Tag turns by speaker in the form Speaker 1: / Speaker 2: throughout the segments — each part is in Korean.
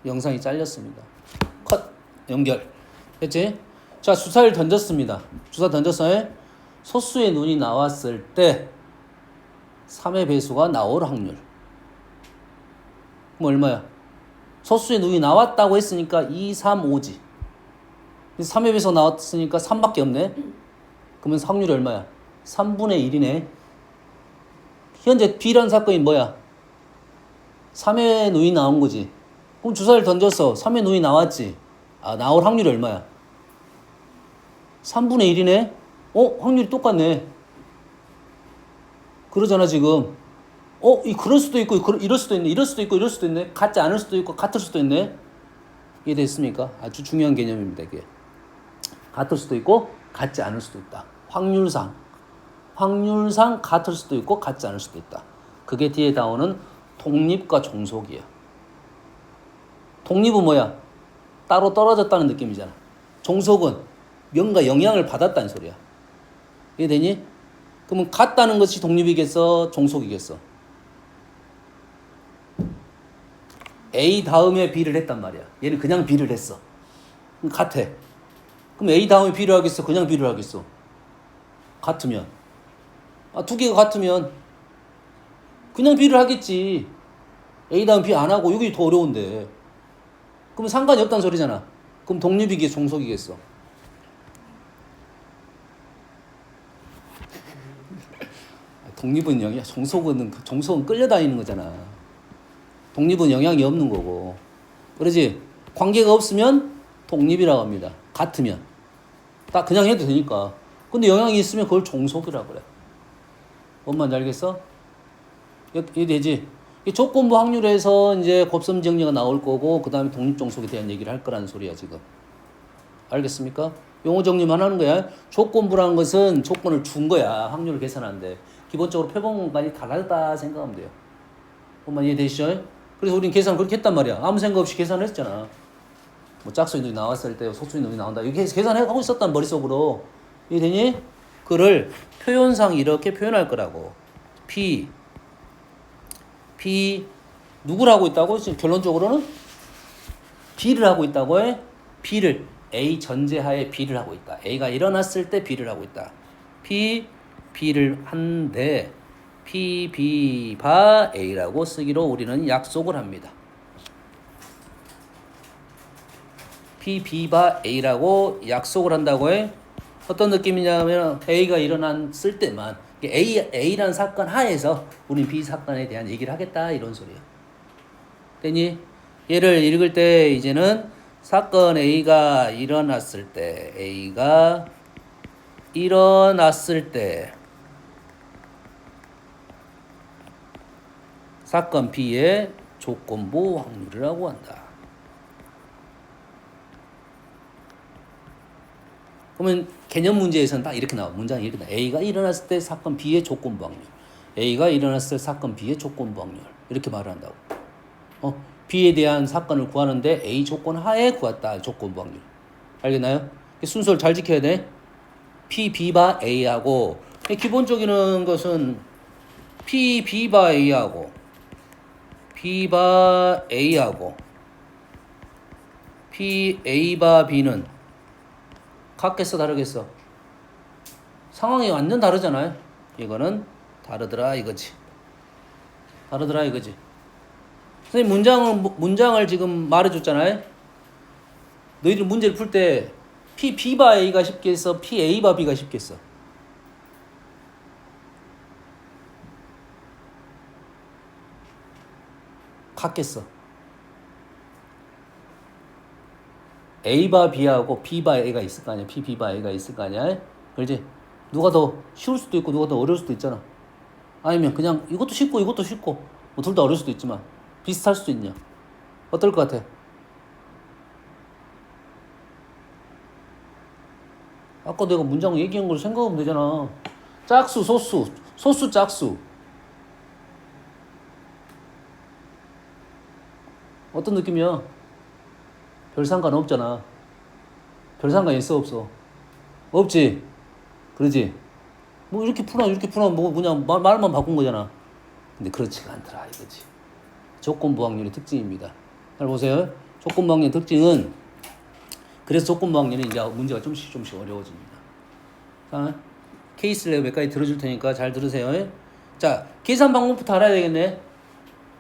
Speaker 1: 영상이 잘렸습니다. 컷. 연결. 됐지? 자, 주사를 던졌습니다. 주사 던져서 소수의 눈이 나왔을 때 3의 배수가 나올 확률. 그럼 얼마야? 소수의 눈이 나왔다고 했으니까 2, 3, 5지. 3의 배수가 나왔으니까 3밖에 없네. 그러면 확률이 얼마야? 3분의 1이네. 현재 B라는 사건이 뭐야? 3의 눈이 나온 거지. 그럼 주사를 던져서 3의 눈이 나왔지. 아, 나올 확률이 얼마야? 3분의 1이네? 확률이 똑같네. 그러잖아, 지금. 그럴 수도 있고, 이럴 수도 있네. 이럴 수도 있고, 이럴 수도 있네. 같지 않을 수도 있고, 같을 수도 있네. 이해됐습니까? 아주 중요한 개념입니다, 이게. 같을 수도 있고, 같지 않을 수도 있다. 확률상 같을 수도 있고, 같지 않을 수도 있다. 그게 뒤에 나오는 독립과 종속이야. 독립은 뭐야? 따로 떨어졌다는 느낌이잖아. 종속은 뭔가 영향을 받았다는 소리야. 이해되니? 그러면 같다는 것이 독립이겠어? 종속이겠어? A 다음에 B를 했단 말이야. 얘는 그냥 B를 했어. 그럼 같아. 그럼 A 다음에 B를 하겠어? 그냥 B를 하겠어? 같으면. 두 개가 같으면 그냥 B를 하겠지. A 다음 B 안 하고 여기 더 어려운데. 그럼 상관이 없다는 소리잖아. 그럼 독립이겠어? 종속이겠어? 독립은 영향, 종속은 끌려다니는 거잖아. 독립은 영향이 없는 거고. 그러지? 관계가 없으면 독립이라고 합니다. 같으면. 딱 그냥 해도 되니까. 근데 영향이 있으면 그걸 종속이라고 그래. 뭔 말인지 알겠어? 이게 되지? 이 조건부 확률에서 이제 곱셈 정리가 나올 거고, 그 다음에 독립종속에 대한 얘기를 할 거라는 소리야, 지금. 알겠습니까? 용어 정리만 하는 거야. 조건부라는 것은 조건을 준 거야. 확률을 계산하는데. 기본적으로 표본 공간이 다르다 생각하면 돼요. 뭔 이해되시죠? 그래서 우리는 계산을 그렇게 했단 말이야. 아무 생각 없이 계산을 했잖아. 뭐 짝수의 눈이 나왔을 때 소수의 눈이 나온다. 이렇게 계산하고 있었단 머릿속으로. 이해되니? 그를 표현상 이렇게 표현할 거라고. P 누구를 하고 있다고? 지금 결론적으로는 B를 하고 있다고 해. B를 A 전제하에 B를 하고 있다. A가 일어났을 때 B를 하고 있다. B를 한데 B 바 A라고 쓰기로 우리는 약속을 합니다. B 바 A라고 약속을 한다고 해. 어떤 느낌이냐면 A가 일어났을 때만 A라는 사건 하에서 우린 B 사건에 대한 얘기를 하겠다 이런 소리야. 됐니? 얘를 읽을 때 이제는 사건 A가 일어났을 때 사건 B의 조건부 확률이라고 한다. 그러면 개념 문제에서는 딱 이렇게 나와. 문장이 이렇게 나와. A가 일어났을 때 사건 B의 조건부 확률. A가 일어났을 때 사건 B의 조건부 확률. 이렇게 말을 한다고. B에 대한 사건을 구하는데 A 조건 하에 구했다. 조건부 확률. 알겠나요? 순서를 잘 지켜야 돼. B 바 A하고 기본적인 것은 B 바 A하고 B 바 A하고 A 바 B는 같겠어 다르겠어? 상황이 완전 다르잖아요. 이거는 다르더라 이거지. 선생님 문장을 지금 말해줬잖아요. 너희들 문제를 풀 때 B 바 A가 쉽겠어? A 바 B가 쉽겠어? 같겠어. A 바 B하고 B 바 A가 있을 거 아니야. B 바 A가 있을 거 아니야. 그렇지? 누가 더 쉬울 수도 있고 누가 더 어려울 수도 있잖아. 아니면 그냥 이것도 쉽고 이것도 쉽고 뭐 둘 다 어려울 수도 있지만 비슷할 수도 있냐. 어떨 것 같아? 아까 내가 문장 얘기한 걸 생각하면 되잖아. 짝수, 소수, 짝수. 어떤 느낌이야? 별 상관 없잖아. 별 상관 있어 없어? 없지? 그러지? 뭐 이렇게 풀어 뭐 그냥 말만 바꾼 거잖아. 근데 그렇지가 않더라 이거지. 조건부 확률의 특징입니다. 잘 보세요. 조건부 확률의 특징은 그래서 조건부 확률은 이제 문제가 좀씩 어려워집니다. 자, 케이스를 내가 몇 가지 들어줄 테니까 잘 들으세요. 자, 계산 방법부터 알아야 되겠네.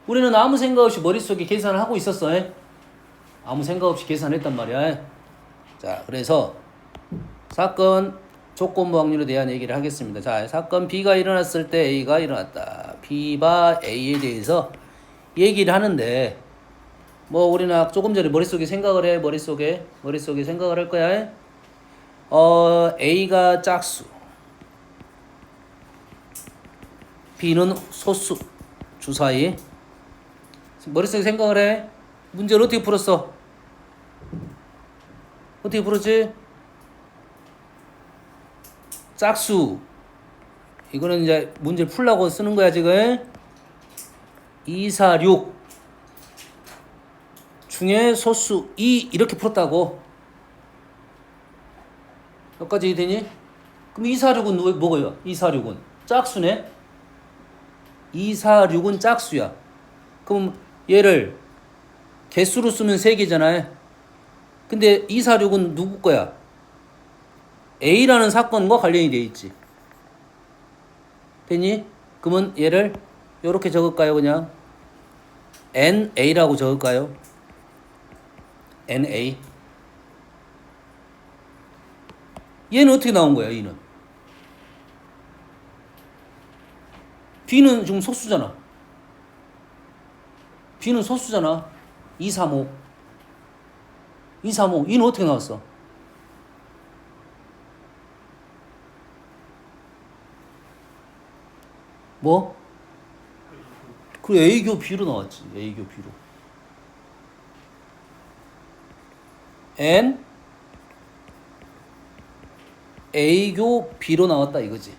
Speaker 1: 우리는 아무 생각 없이 머릿속에 계산을 하고 있었어. 아무 생각 없이 계산했단 말이야. 자, 그래서 사건 조건부 확률에 대한 얘기를 하겠습니다. 자, 사건 B가 일어났을 때 A가 일어났다. B가 A에 대해서 얘기를 하는데 뭐 우리는 조금 전에 머릿속에 생각을 해. 머릿속에 생각을 할 거야. A가 짝수, B는 소수 주사위. 머릿속에 생각을 해. 문제를 어떻게 풀었어? 어떻게 풀었지? 짝수. 이거는 이제 문제를 풀라고 쓰는 거야, 지금. 2, 4, 6 중에 소수 2 이렇게 풀었다고. 여기까지 되니? 그럼 2, 4, 6은 뭐고요? 2, 4, 6은 짝수네. 2, 4, 6은 짝수야. 그럼 얘를 개수로 쓰면 3개잖아요. 근데 2, 4, 6은 누구 거야? A라는 사건과 관련이 돼 있지. 됐니? 그러면 얘를 이렇게 적을까요? 그냥 NA라고 적을까요? NA. 얘는 어떻게 나온 거야? 얘는 B는 지금 소수잖아. B는 소수잖아. 2, 3, 5. 2, 3, 5. 얘는 어떻게 나왔어? 뭐? 그 A교 B로 나왔지. A교 B로. N A교 B로 나왔다 이거지.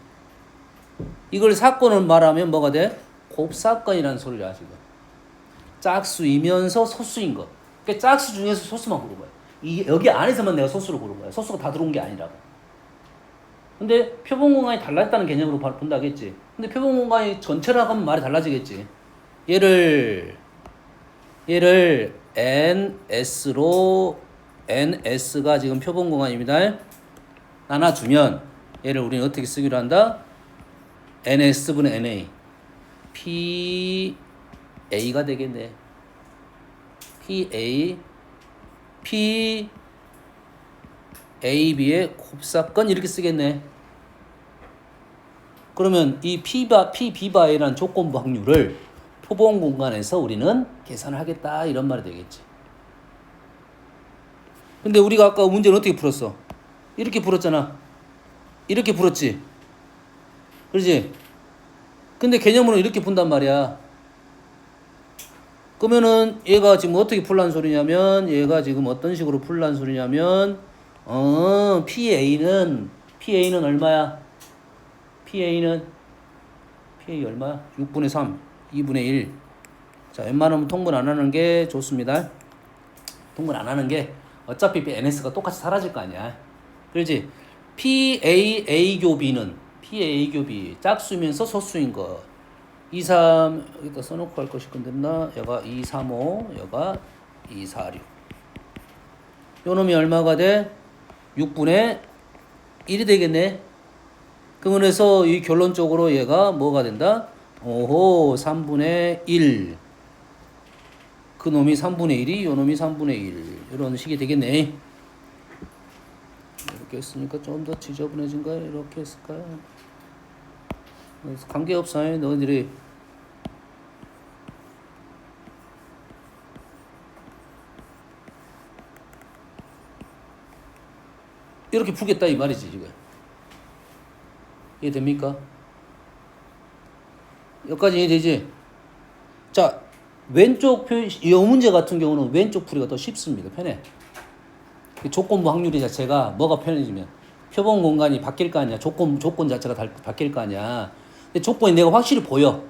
Speaker 1: 이걸 사건을 말하면 뭐가 돼? 곱사건이라는 소리야 지금. 짝수이면서 소수인 것. 그러니까 짝수 중에서 소수만 고른 거야. 여기 안에서만 내가 소수를 고른 거야. 소수가 다 들어온 게 아니라고. 근데 표본 공간이 달랐다는 개념으로 본다 하겠지. 근데 표본 공간이 전체로 하면 말이 달라지겠지. 얘를 NS로, NS가 지금 표본 공간입니다. 나눠주면 얘를 우리는 어떻게 쓰기로 한다? NS분의 NA PA가 되겠네. PAB의 곱사건 이렇게 쓰겠네. 그러면 이 PBA라는 조건부 확률을 표본 공간에서 우리는 계산을 하겠다 이런 말이 되겠지. 근데 우리가 아까 문제는 어떻게 풀었어? 이렇게 풀었잖아. 이렇게 풀었지. 그렇지? 근데 개념으로 이렇게 푼단 말이야. 그러면은 얘가 지금 어떻게 풀란 소리냐면 얘가 지금 어떤 식으로 풀란 소리냐면 PA는 얼마야? PA 얼마야? 6분의 3, 2분의 1. 자, 웬만하면 통분 안 하는 게 좋습니다. 통분 안 하는 게 어차피 NS가 똑같이 사라질 거 아니야. 그렇지? PAA교 B는 PAA교 B 짝수면서 소수인 거. 2, 3 여기다 써놓고 할 것이 건됐나? 얘가 2, 3, 5 얘가 2, 4, 6. 요 놈이 얼마가 돼? 6분의 1이 되겠네. 그러면서 이 결론적으로 얘가 뭐가 된다? 오호 3분의 1. 그 놈이 3분의 1이 요 놈이 3분의 1. 이런 식이 되겠네. 이렇게 했으니까 좀 더 지저분해진가요? 이렇게 했을까요? 관계없어요. 너희들이 이렇게 풀겠다 이 말이지 지금. 이해됩니까? 여기까지 이해되지? 자, 왼쪽 이 문제 같은 경우는 왼쪽 풀이가 더 쉽습니다. 편해. 조건부 확률이 자체가 뭐가 편해지면 표본 공간이 바뀔 거 아니야. 조건 자체가 바뀔 거 아니야. 근데 조건이 내가 확실히 보여.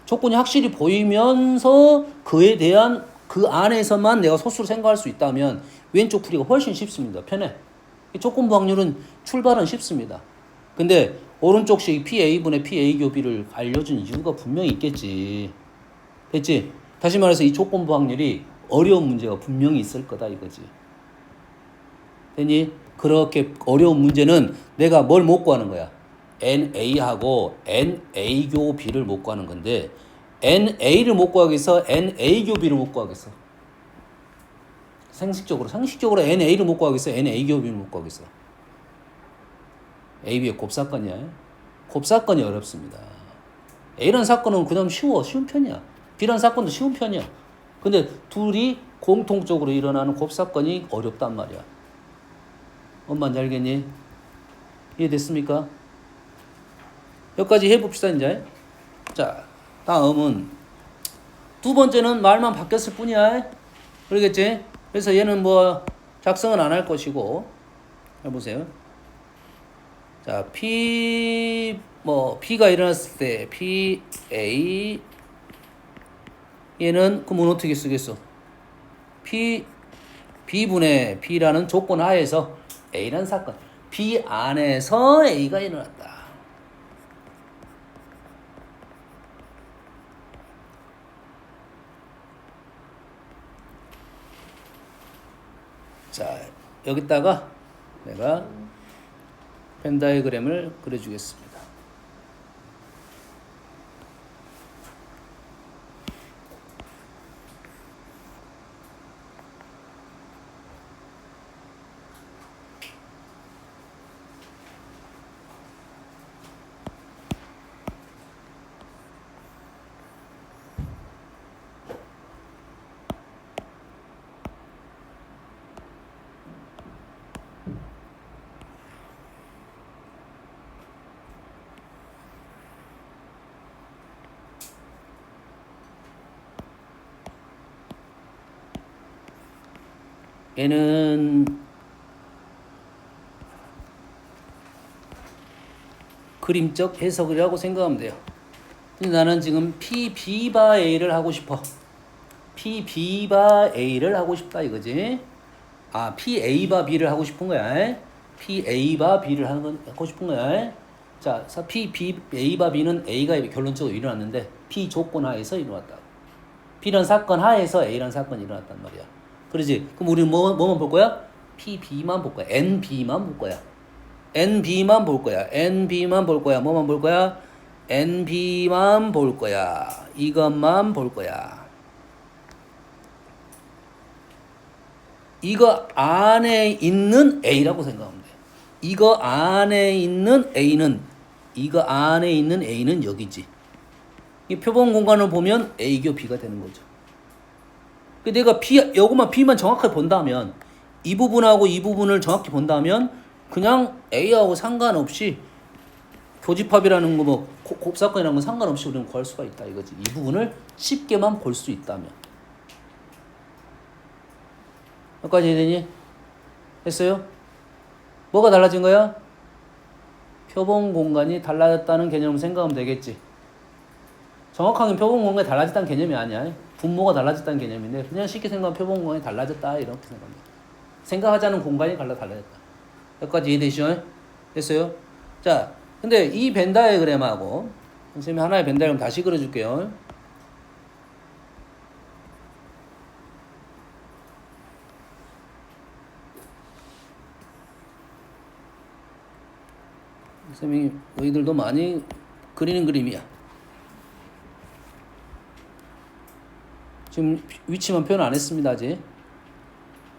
Speaker 1: 조건이 확실히 보이면서 그에 대한 그 안에서만 내가 소수로 생각할 수 있다면 왼쪽 풀이가 훨씬 쉽습니다. 편해. 조건부 확률은 출발은 쉽습니다. 근데 오른쪽식 PA분의 PA교 B를 알려준 이유가 분명히 있겠지. 됐지? 다시 말해서 이 조건부 확률이 어려운 문제가 분명히 있을 거다 이거지. 되니? 그렇게 어려운 문제는 내가 뭘 못 구하는 거야? NA하고 NA 교 B를 못 구하는 건데 NA를 못 구하겠어? NA 교 B를 못 구하겠어? 상식적으로 NA를 못 구하겠어? NA 교 B를 못 구하겠어? AB의 곱사건이야. 곱사건이 어렵습니다. A라는 사건은 그다음 쉬운 편이야. B라는 사건도 쉬운 편이야. 근데 둘이 공통적으로 일어나는 곱사건이 어렵단 말이야. 엄마인지 알겠니? 이해됐습니까? 여기까지 해봅시다 이제. 자, 다음은 두 번째는 말만 바뀌었을 뿐이야. 그러겠지? 그래서 얘는 뭐 작성은 안 할 것이고 해보세요. 자, P가 일어났을 때 PA 얘는 그러면 어떻게 쓰겠어? B분의 B라는 조건 하에서 A라는 사건 B 안에서 A가 일어났다. 자, 여기다가 내가 펜 다이어그램을 그려주겠습니다. 얘는 그림적 해석이라고 생각하면 돼요. 근데 나는 지금 PB 바 A를 하고 싶어. PB 바 A를 하고 싶다 이거지. 아, PA 바 B를 하고 싶은 거야. PA 바 B를 하고 싶은 거야. 자, PA 바 B는 A가 결론적으로 일어났는데 P 조건 하에서 일어났다. B라는 사건 하에서 A라는 사건이 일어났단 말이야. 그러지? 그럼 우리는 뭐만 볼 거야? PB만 볼 거야. NB만 볼 거야. NB만 볼 거야. NB만 볼 거야. 뭐만 볼 거야? NB만 볼 거야. 이것만 볼 거야. 이거 안에 있는 A라고 생각하면 돼. 이거 안에 있는 A는 여기지. 이 표본 공간을 보면 A교 B가 되는 거죠. 내가 요것만 B만 정확하게 본다면, 이 부분하고 이 부분을 정확히 본다면, 그냥 A하고 상관없이, 교집합이라는 거, 뭐, 곱사건이라는 건 상관없이 우리는 구할 수가 있다, 이거지. 이 부분을 쉽게만 볼 수 있다면. 여기까지 해야 되니? 했어요? 뭐가 달라진 거야? 표본 공간이 달라졌다는 개념을 생각하면 되겠지. 정확하게 표본 공간이 달라졌다는 개념이 아니야. 분모가 달라졌다는 개념인데 그냥 쉽게 생각하면 표본 공간이 달라졌다 이렇게 생각합니다. 생각하자는 공간이 달라졌다. 여기까지 이해되시죠? 됐어요? 자, 근데 이 벤 다이어그램하고 선생님이 하나의 벤 다이어그램 다시 그려줄게요. 선생님이 너희들도 많이 그리는 그림이야. 지금 위치만 표현 안 했습니다. 아직.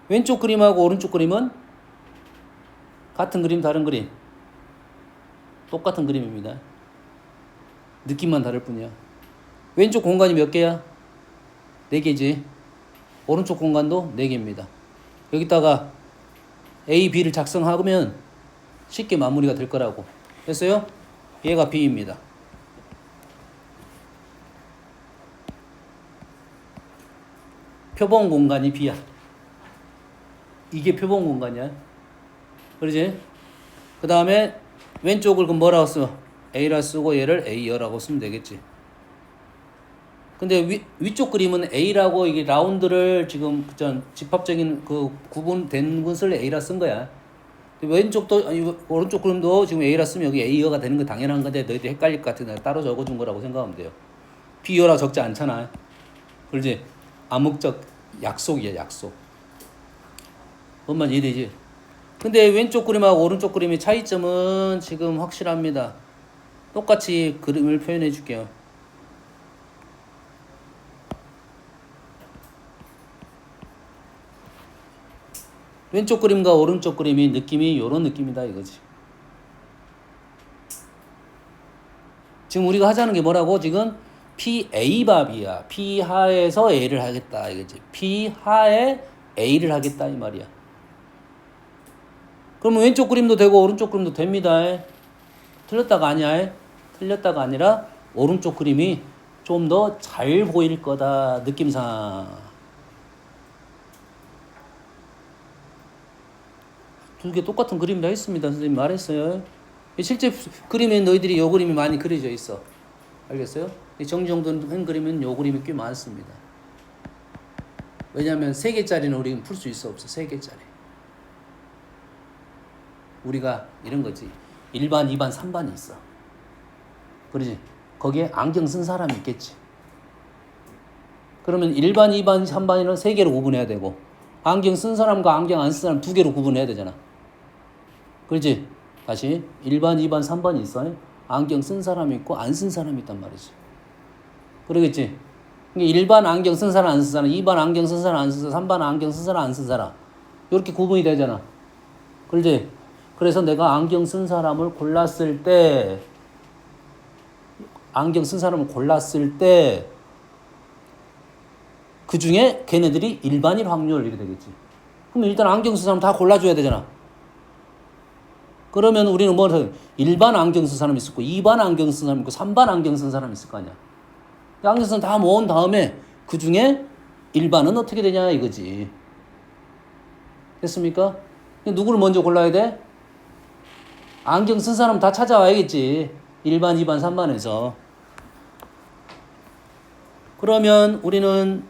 Speaker 1: 왼쪽 그림하고 오른쪽 그림은 같은 그림 다른 그림 똑같은 그림입니다. 느낌만 다를 뿐이야. 왼쪽 공간이 몇 개야? 4개지. 오른쪽 공간도 4개입니다. 여기다가 A, B를 작성하면 쉽게 마무리가 될 거라고. 됐어요? 얘가 B입니다. 표본 공간이 B야. 이게 표본 공간이야. 그러지? 그 다음에 왼쪽을 그럼 뭐라고 써? A라 쓰고 얘를 A여라고 쓰면 되겠지. 근데 위쪽 그림은 A라고 이게 라운드를 지금 집합적인 그 구분된 것을 A라 쓴 거야. 왼쪽도 오른쪽 그림도 지금 A라 쓰면 여기 A여가 되는 거 당연한 건데 너희들 헷갈릴 것 같은데 따로 적어준 거라고 생각하면 돼요. B여라 적지 않잖아. 그러지? 암묵적 약속이야, 약속. 뭔 말인지 이해되지? 근데 왼쪽 그림하고 오른쪽 그림의 차이점은 지금 확실합니다. 똑같이 그림을 표현해 줄게요. 왼쪽 그림과 오른쪽 그림이 느낌이 요런 느낌이다 이거지. 지금 우리가 하자는 게 뭐라고? 지금 PA밥이야. P하에서 A를 하겠다 이거지. P하에 A를 하겠다 이 말이야. 그러면 왼쪽 그림도 되고 오른쪽 그림도 됩니다. 틀렸다가 아니야. 틀렸다가 아니라 오른쪽 그림이 좀 더 잘 보일 거다 느낌상. 두 개 똑같은 그림이라 했습니다. 선생님 말했어요. 실제 그림에 너희들이 요 그림이 많이 그려져 있어. 알겠어요? 정정된 그림은 요 그림이 꽤 많습니다. 왜냐하면 3개짜리는 우리는 풀 수 있어 없어. 3개짜리. 우리가 이런 거지. 1반, 2반, 3반이 있어. 그러지? 거기에 안경 쓴 사람이 있겠지. 그러면 1반, 2반, 3반이는 3개로 구분해야 되고 안경 쓴 사람과 안경 안 쓴 사람 2개로 구분해야 되잖아. 그렇지? 다시 1반, 2반, 3반이 있어. 안경 쓴 사람이 있고 안 쓴 사람이 있단 말이지. 그러겠지? 1반 안경 쓴 사람 안 쓴 사람, 2반 안경 쓴 사람 안 쓴 사람, 3반 안경 쓴 사람 안 쓴 사람 이렇게 구분이 되잖아. 그렇지? 그래서 내가 안경 쓴 사람을 골랐을 때 그 중에 걔네들이 일반일 확률 이렇게 되겠지. 그럼 일단 안경 쓴 사람 다 골라줘야 되잖아. 그러면 우리는 뭐 1반 안경 쓴 사람이 있었고 2반 안경 쓴 사람이 있고 3반 안경 쓴 사람이 있을 거 아니야. 안경 쓴 다 모은 다음에 그 중에 1반은 어떻게 되냐 이거지. 됐습니까? 누구를 먼저 골라야 돼? 안경 쓴 사람 다 찾아와야겠지. 1반, 2반, 3반에서. 그러면 우리는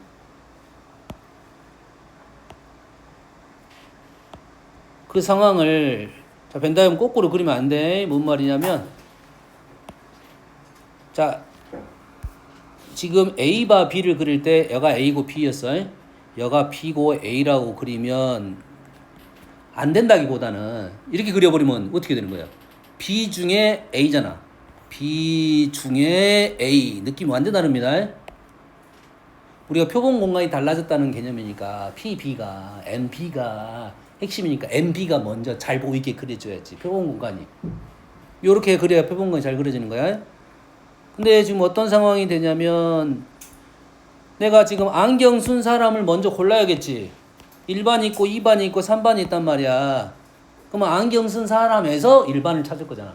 Speaker 1: 그 상황을 자, 벤다이엄 거꾸로 그리면 안 돼. 뭔 말이냐면 자, 지금 A바 B를 그릴 때 여가 A고 B였어. 여가 B고 A라고 그리면 안 된다기보다는 이렇게 그려버리면 어떻게 되는 거야? B 중에 A잖아. B 중에 A. 느낌이 완전 다릅니다. 우리가 표본 공간이 달라졌다는 개념이니까 PB가 NB가 핵심이니까 NB가 먼저 잘 보이게 그려줘야지. 표본 공간이. 요렇게 그려야 표본 공간이 잘 그려지는 거야. 근데 지금 어떤 상황이 되냐면 내가 지금 안경 쓴 사람을 먼저 골라야겠지. 1반 있고 2반 있고 3반이 있단 말이야. 그러면 안경 쓴 사람에서 1반을 찾을 거잖아.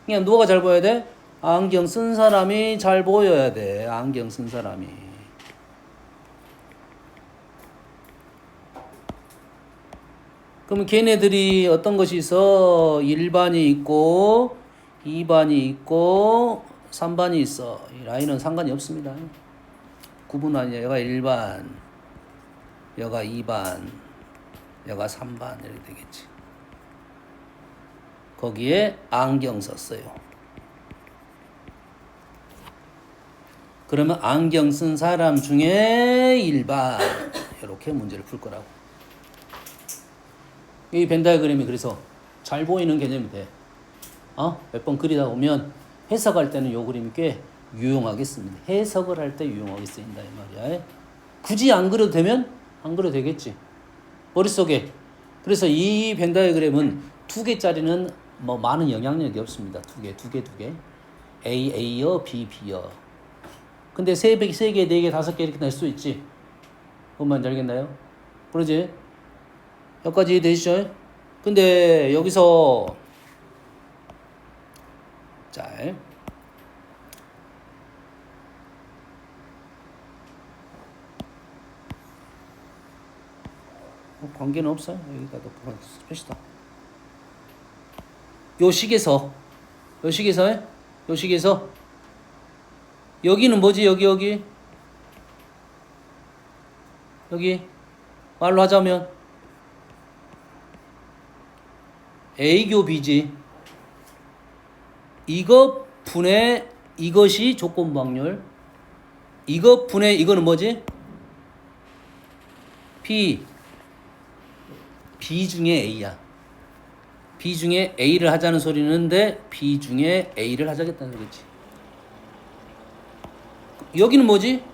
Speaker 1: 그냥 누가 잘 보여야 돼? 안경 쓴 사람이 잘 보여야 돼. 안경 쓴 사람이. 그러면 걔네들이 어떤 것이 있어? 1반이 있고 2반이 있고 3반이 있어. 이 라인은 상관이 없습니다. 구분 아니야. 여가 1반, 여가 2반, 여가 3반 이렇게 되겠지. 거기에 안경 썼어요. 그러면 안경 쓴 사람 중에 1반 이렇게 문제를 풀 거라고. 이 벤다이그램이 그래서 잘 보이는 개념이 돼. 몇 번 그리다 보면 해석할 때는 이 그림이 꽤 유용하게 씁니다. 해석을 할 때 유용하게 쓰인다 이 말이야. 굳이 안 그려도 되면 안 그려도 되겠지. 머릿속에. 그래서 이 벤다이그램은 2개짜리는 뭐 많은 영향력이 없습니다. 2개. A여, B여. 근데 3개, 4개, 4개, 5개 이렇게 낼 수 있지. 그것만 알겠나요? 그러지? 여기까지 되시죠? 근데 여기서 자 관계는 없어요. 여기다 놓고 펴시다. 요 식에서 여기는 뭐지? 여기 말로 하자면 A교 B지. 이것 분의 이것이 조건부 확률. 이것 분의 이거는 뭐지? B 중에 A야. B 중에 A를 하자는 소리는데 B 중에 A를 하자겠다는 소리지. 여기는 뭐지?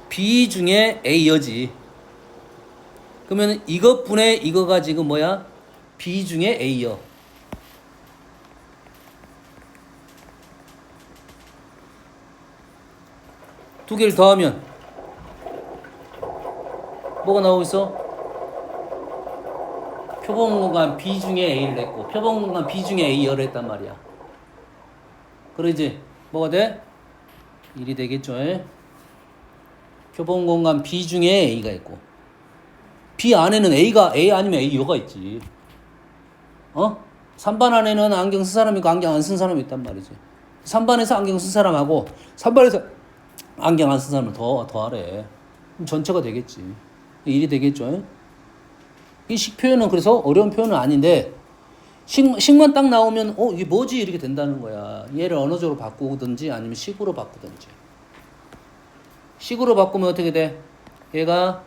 Speaker 1: B 중에 A여지. 그러면 이것분의 이거가 지금 뭐야? B 중에 A여. 두 개를 더하면 뭐가 나오고 있어? 표본 공간 B 중에 A를 했고 표본 공간 B 중에 A열을 했단 말이야. 그러지? 뭐가 돼? 1이 되겠죠? 표본 공간 B 중에 A가 있고 B 안에는 A 아니면 A여가 있지. 3반 안에는 안경 쓴 사람이 있고 안경 안 쓴 사람이 있단 말이지. 3반에서 안경 쓴 사람하고 3반에서 안경 안 쓴 사람을 더하래. 그럼 전체가 되겠지. 1이 되겠죠? 이 식 표현은 그래서 어려운 표현은 아닌데 식만 딱 나오면 이게 뭐지? 이렇게 된다는 거야. 얘를 언어적으로 바꾸든지 아니면 식으로 바꾸든지. 식으로 바꾸면 어떻게 돼? 얘가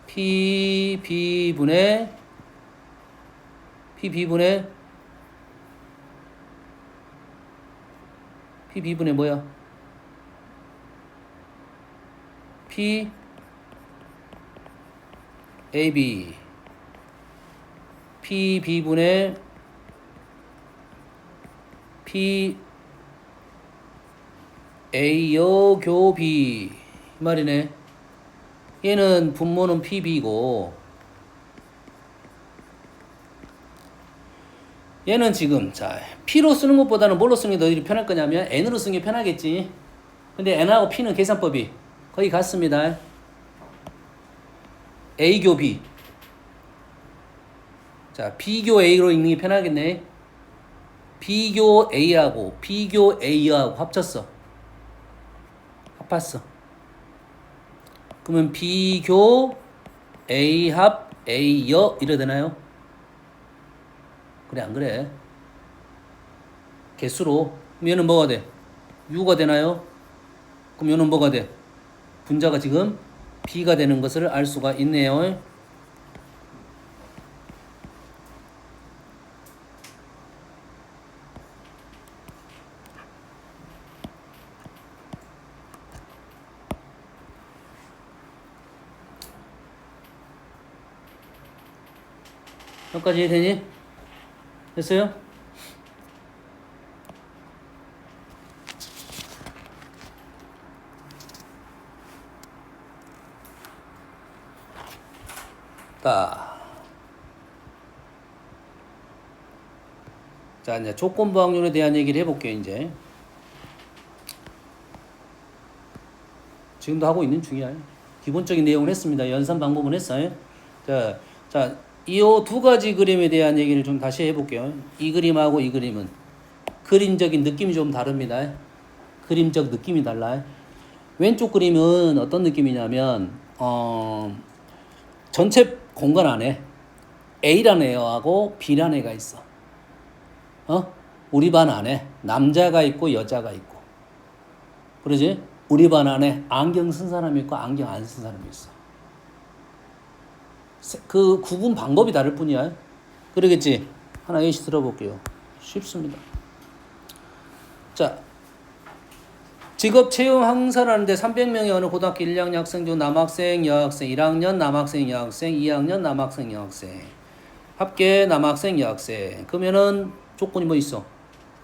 Speaker 1: Pb분의 뭐야? P AB Pb분의 P A여 교 B 이 말이네. 얘는 분모는 PB고 얘는 지금 자 P로 쓰는 것보다는 뭘로 쓰는 게 더 편할 거냐면 N으로 쓰는 게 편하겠지. 근데 N하고 P는 계산법이 거의 같습니다. A교 B. 자, B교 A로 읽는 게 편하겠네. B교 A하고 B교 A하고 합쳤어. 합했어. 그러면 B교 A 합 A여 이래 되나요? 그래 안 그래? 개수로. 그럼 얘는 뭐가 돼? U가 되나요? 그럼 얘는 뭐가 돼? 분자가 지금 B가 되는 것을 알 수가 있네요. 여기까지 되니? 됐어요? 자, 이제 조건부 확률에 대한 얘기를 해볼게요, 이제. 지금도 하고 있는 중이야. 기본적인 내용을 했습니다. 연산 방법은 했어요. 자, 이 두 가지 그림에 대한 얘기를 좀 다시 해볼게요. 이 그림하고 이 그림은 그림적인 느낌이 좀 다릅니다. 그림적 느낌이 달라요. 왼쪽 그림은 어떤 느낌이냐면, 전체 공간 안에 A라는 애하고 B라는 애가 있어. 우리 반 안에 남자가 있고 여자가 있고. 그러지? 우리 반 안에 안경 쓴 사람이 있고 안경 안 쓴 사람이 있어. 그 구분 방법이 다를 뿐이야. 그러겠지? 하나 예시 들어볼게요. 쉽습니다. 자, 직업 채용 항사라는데 300명의 어느 고등학교 1학년 학생 중 남학생, 여학생, 1학년 남학생, 여학생, 2학년 남학생, 여학생, 합계 남학생, 여학생. 그러면은 조건이 뭐 있어?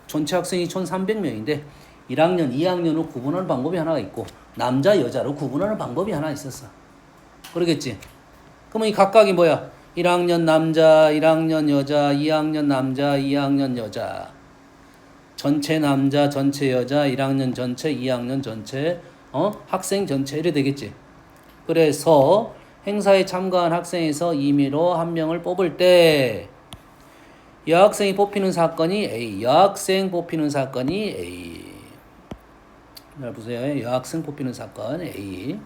Speaker 1: 전체 학생이 1300명인데 1학년, 2학년으로 구분하는 방법이 하나가 있고 남자, 여자로 구분하는 방법이 하나 있었어. 그러겠지? 그러면 이 각각이 뭐야? 1학년 남자, 1학년 여자, 2학년 남자, 2학년 여자. 전체 남자, 전체 여자, 1학년 전체, 2학년 전체, 학생 전체 이래 되겠지. 그래서 행사에 참가한 학생에서 임의로 한 명을 뽑을 때 여학생이 뽑히는 사건이 A, 여학생 뽑히는 사건이 A. 잘 보세요. 여학생 뽑히는 사건 A.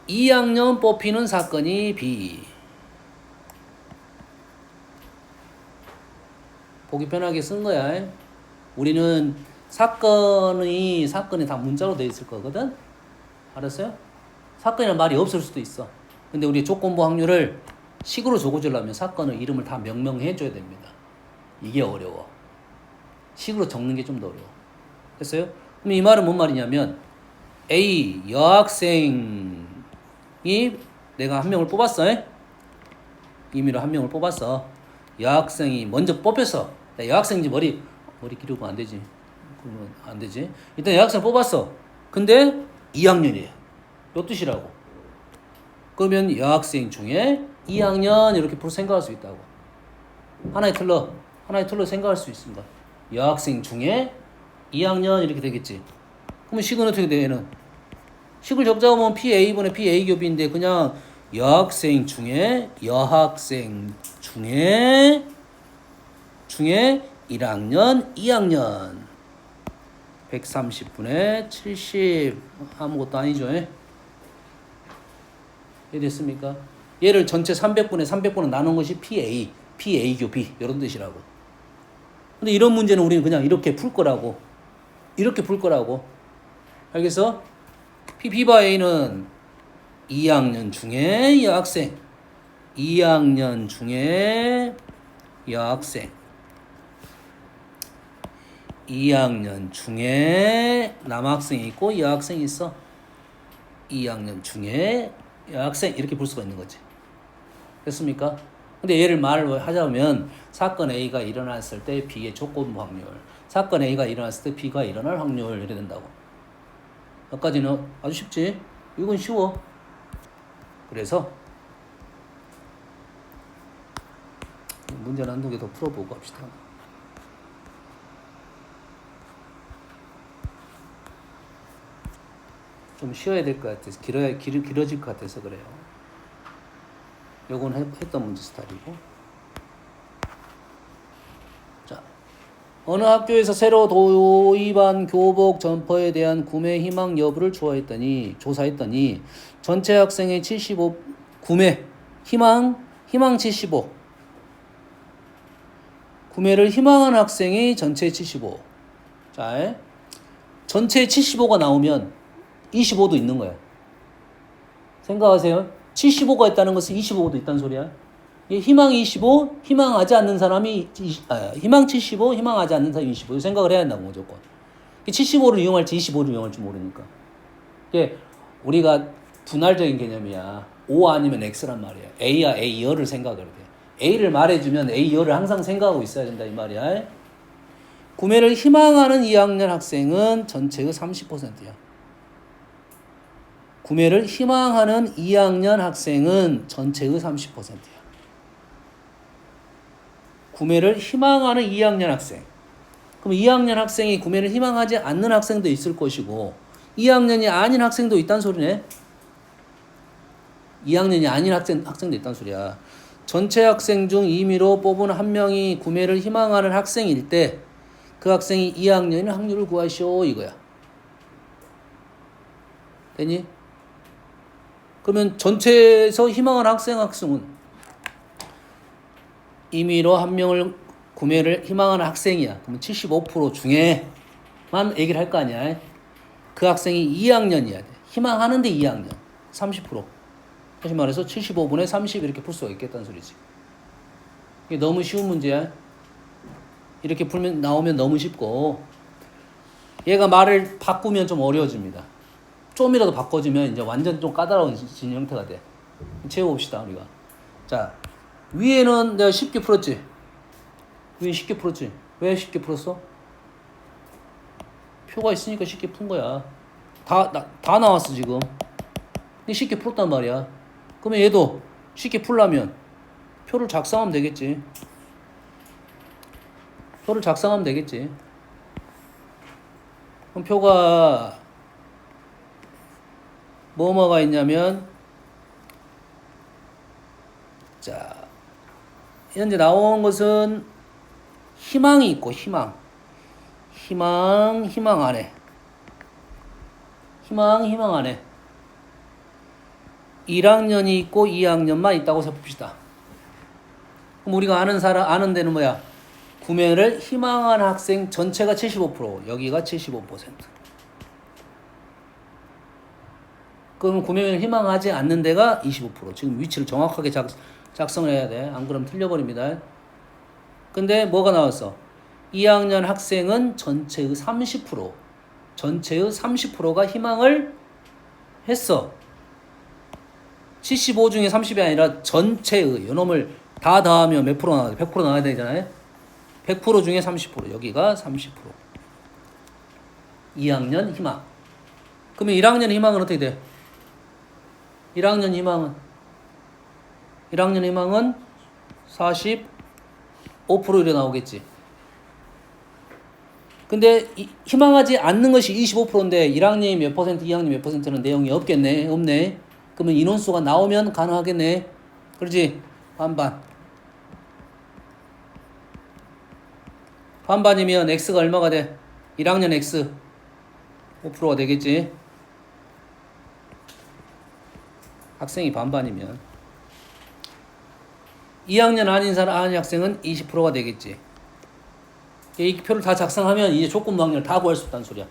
Speaker 1: 2학년 뽑히는 사건이 B. 보기 편하게 쓴 거야. 우리는 사건이 다 문자로 되어 있을 거거든. 알았어요? 사건이란 말이 없을 수도 있어. 근데 우리 조건부 확률을 식으로 적어주려면 사건의 이름을 다 명명해 줘야 됩니다. 이게 어려워. 식으로 적는 게 좀 더 어려워. 됐어요? 그럼 이 말은 뭔 말이냐면 A 여학생이 내가 한 명을 뽑았어. 임의로 한 명을 뽑았어. 여학생이 먼저 뽑혔어. 여학생인지 머리 기르고 안 되지. 그러면 안 되지. 일단 여학생 뽑았어. 근데 2학년이에요. 요 뜻이라고. 그러면 여학생 중에 2학년 이렇게 생각할 수 있다고. 하나의 틀로 생각할 수 있습니다. 여학생 중에 2학년 이렇게 되겠지. 그러면 식은 어떻게 돼? 얘는 식을 적자고 보면 PA분의 PA 겹인데 그냥 여학생 중에 1학년 2학년 130분의 70 아무것도 아니죠. 이해됐습니까? 얘를 전체 300분에 나눈 것이 PA 교비 이런 뜻이라고. 근데 이런 문제는 우리는 그냥 이렇게 풀 거라고. 알겠어? B바 A는 2학년 중에 여학생 2학년 중에 여학생 2학년 중에 남학생이 있고 여학생이 있어. 2학년 중에 여학생 이렇게 볼 수가 있는 거지. 됐습니까? 근데 얘를 말을 하자면 사건 A가 일어났을 때 B의 조건부 확률, 사건 A가 일어났을 때 B가 일어날 확률 이래 된다고. 여기까지는 아주 쉽지? 이건 쉬워. 그래서 문제를 한두 개 더 풀어보고 합시다. 좀 쉬어야 될 것 같아서 길어질 것 같아서 그래요. 요건 했던 문제 스타일이고. 자, 어느 학교에서 새로 도입한 교복 점퍼에 대한 구매 희망 여부를 조사했더니 전체 학생의 75 구매 희망 75 구매를 희망한 학생이 전체 75. 자, 전체 75가 나오면 25도 있는 거야. 생각하세요. 75가 있다는 것은 25도 있다는 소리야. 희망 25, 희망하지 않는 사람이 희망 75, 희망하지 않는 사람이 25. 생각을 해야 한다고 무조건. 75를 이용할지 25를 이용할지 모르니까. 이게 우리가 분할적인 개념이야. O 아니면 X란 말이야. A야 A여를 생각을 해. A를 말해주면 A여를 항상 생각하고 있어야 된다 이 말이야. 구매를 희망하는 2학년 학생은 전체의 30%야. 구매를 희망하는 2학년 학생은 전체의 30%야. 구매를 희망하는 2학년 학생. 그럼 2학년 학생이 구매를 희망하지 않는 학생도 있을 것이고 2학년이 아닌 학생도 있다는 소리네. 2학년이 아닌 학생도 있다는 소리야. 전체 학생 중 임의로 뽑은 한 명이 구매를 희망하는 학생일 때 그 학생이 2학년인 확률을 구하시오 이거야. 되니? 그러면 전체에서 희망하는 학생은 임의로 한 명을 구매를 희망하는 학생이야. 그러면 75% 중에만 얘기를 할 거 아니야. 그 학생이 2학년이야. 희망하는데 2학년. 30%. 다시 말해서 75분의 30 이렇게 풀 수가 있겠다는 소리지. 이게 너무 쉬운 문제야. 이렇게 풀면 나오면 너무 쉽고 얘가 말을 바꾸면 좀 어려워집니다. 좀이라도 바꿔주면 이제 완전 좀 까다로운 형태가 돼. 채워봅시다 우리가. 자, 위에는 내가 쉽게 풀었지. 왜 쉽게 풀었어? 표가 있으니까 쉽게 푼 거야. 다 나왔어 지금. 근데 쉽게 풀었단 말이야. 그러면 얘도 쉽게 풀려면 표를 작성하면 되겠지. 그럼 표가 뭐가 있냐면 자, 현재 나온 것은 희망이 있고 희망 안에 1학년이 있고 2학년만 있다고 해봅시다. 그럼 우리가 아는 데는 뭐야? 구매를 희망하는 학생 전체가 75%, 여기가 75%. 그럼 구매를 희망하지 않는 데가 25%. 지금 위치를 정확하게 작성을 해야 돼. 안 그러면 틀려버립니다. 근데 뭐가 나왔어? 2학년 학생은 전체의 30%, 전체의 30%가 희망을 했어. 75 중에 30이 아니라 전체의, 요놈을 다 더하면 몇 프로 나와야 돼? 100% 나와야 되잖아요. 100% 중에 30%, 여기가 30%. 2학년 희망. 그러면 1학년 희망은 어떻게 돼? 1학년 희망은 45% 이래 나오겠지. 근데 희망하지 않는 것이 25%인데 1학년이 몇 퍼센트, 2학년이 몇 퍼센트는 내용이 없겠네. 없네. 그러면 인원수가 나오면 가능하겠네. 그렇지? 반반. 반반이면 x가 얼마가 돼? 1학년 x 5%가 되겠지. 학생이 반반이면 2학년 아닌 학생은 20%가 되겠지. 이 표를 다 작성하면 이제 조건부 확률 다 구할 수 있다는 소리야.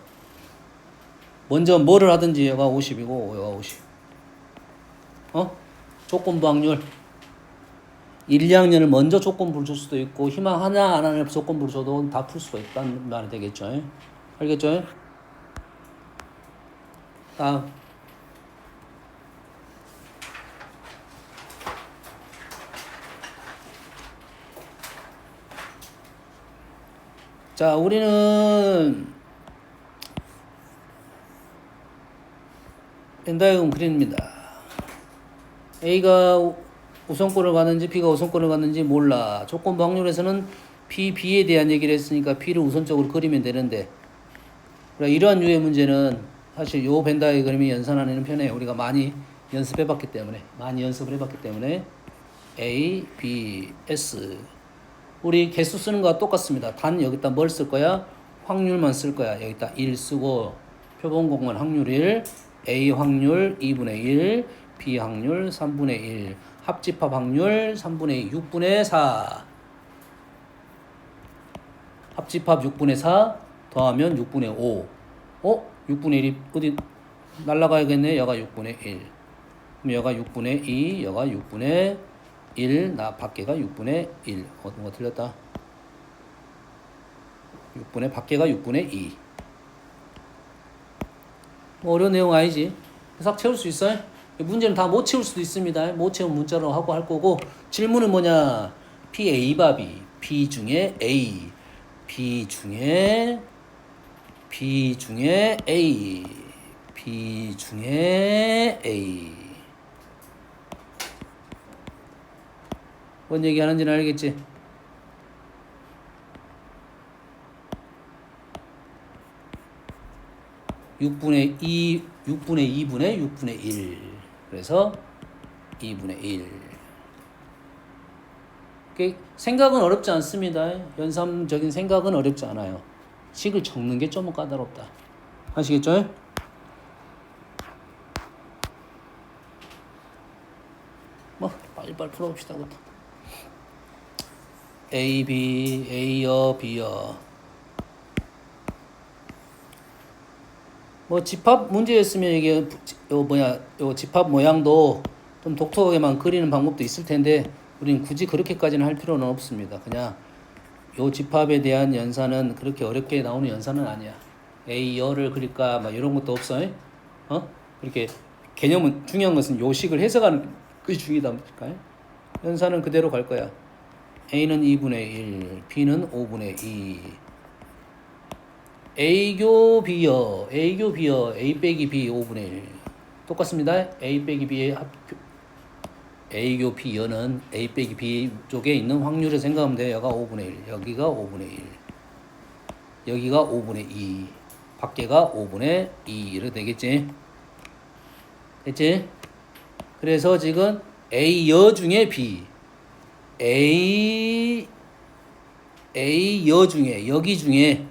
Speaker 1: 먼저 뭐를 하든지 얘가 50이고 얘가 50. 조건부 확률 1, 2학년을 먼저 조건부를 줄 수도 있고 희망 하나 안 하는 조건부를 줘도 다 풀 수가 있다는 말이 되겠죠. 알겠죠? 다음. 자, 우리는 벤다이어그램 그립니다. A가 우선권을 가는지 B가 우선권을 가는지 몰라. 조건부 확률에서는 B, B에 대한 얘기를 했으니까 B를 우선적으로 그리면 되는데, 그러니까 이러한 유의 문제는 사실 요 벤다이어그램이 연산하는 편에 우리가 많이 연습을 해봤기 때문에 A, B, S 우리 개수 쓰는 거와 똑같습니다. 단 여기다 뭘 쓸 거야? 확률만 쓸 거야. 여기다 1 쓰고 표본 공간 확률 1, A 확률 2분의 1, B 확률 3분의 1, 합집합 확률 3분의 2, 6분의 4. 합집합 6분의 4 더하면 6분의 5. 6분의 1이 어디 날라가야겠네. 여가 6분의 1. 그럼 여가 6분의 2, 여가 6분의 1, 나 밖에가 6분의 1. 뭔가 틀렸다. 6분의 밖에가 6분의 2. 뭐 어려운 내용 아니지. 싹 채울 수 있어요? 문제는 다 못 채울 수도 있습니다. 못 채우면 문자로 하고 할 거고. 질문은 뭐냐? PA밥이 B 중에 A, B 중에 A, B 중에 A. 뭔 얘기 하는지는 알겠지? (6분의 2분의 6분의 1) 그래서 2분의 1. 생각은 어렵지 않습니다. 연산적인 생각은 어렵지 않아요. 식을 적는 게 좀 까다롭다. 아시겠죠? 뭐 빨리빨리 풀어봅시다. A, B, A여, B여. 뭐 집합 문제였으면 이게 요 집합 모양도 좀 독특하게만 그리는 방법도 있을 텐데 우리는 굳이 그렇게까지는 할 필요는 없습니다. 그냥 요 집합에 대한 연산은 그렇게 어렵게 나오는 연산은 아니야. A여를 그릴까 막 이런 것도 없어. 그렇게 개념은 중요한 것은 요식을 해석하는 그게 중요하다니까요. 연산은 그대로 갈 거야. A는 2분의 1, B는 5분의 2. A교 B여, A 빼기 B 5분의 1. 똑같습니다. A 빼기 B의 A교 B여는 A 빼기 B 쪽에 있는 확률을 생각하면 돼요. 여기가 5분의 1, 여기가 5분의 1, 여기가 5분의 2, 밖에가 5분의 2 이렇게 되겠지? 됐지? 그래서 지금 A여 중에 B, A여 중에 여기 중에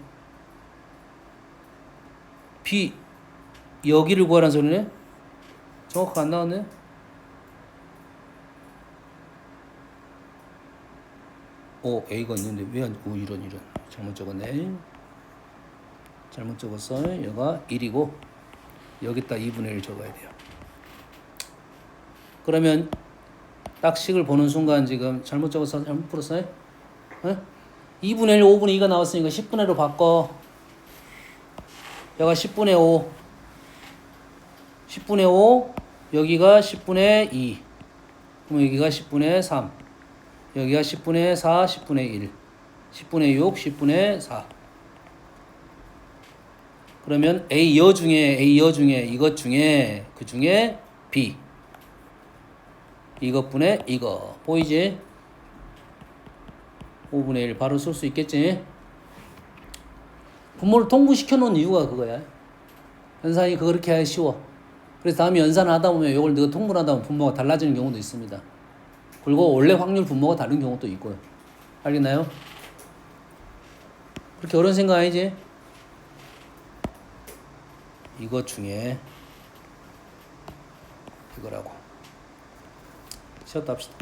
Speaker 1: B 여기를 구하라는 소리네? 정확하게 안 나왔네? A가 있는데 왜 안, 이런 잘못 적었네. 잘못 적었어. 얘가 1이고 여기다 2분의 1 적어야 돼요. 그러면 딱 식을 보는 순간 지금 잘못 적었어? 잘못 풀었어요? 어? 2분의 1, 5분의 2가 나왔으니까 10분의 1로 바꿔. 여기가 10분의 5. 10분의 5. 여기가 10분의 2. 그럼 여기가 10분의 3. 여기가 10분의 4, 10분의 1. 10분의 6, 10분의 4. 그러면 A 여 중에 이것 중에 그 중에 B. 이것분의 이거. 보이지? 5분의 1 바로 쓸 수 있겠지? 분모를 통분시켜 놓은 이유가 그거야. 연산이 그렇게 해야 쉬워. 그래서 다음에 연산을 하다 보면 이걸 너가 통분하다 보면 분모가 달라지는 경우도 있습니다. 그리고 원래 확률 분모가 다른 경우도 있고요. 알겠나요? 그렇게 어려운 생각 아니지? 이것 중에 이거라고. 쉬었다 합시다.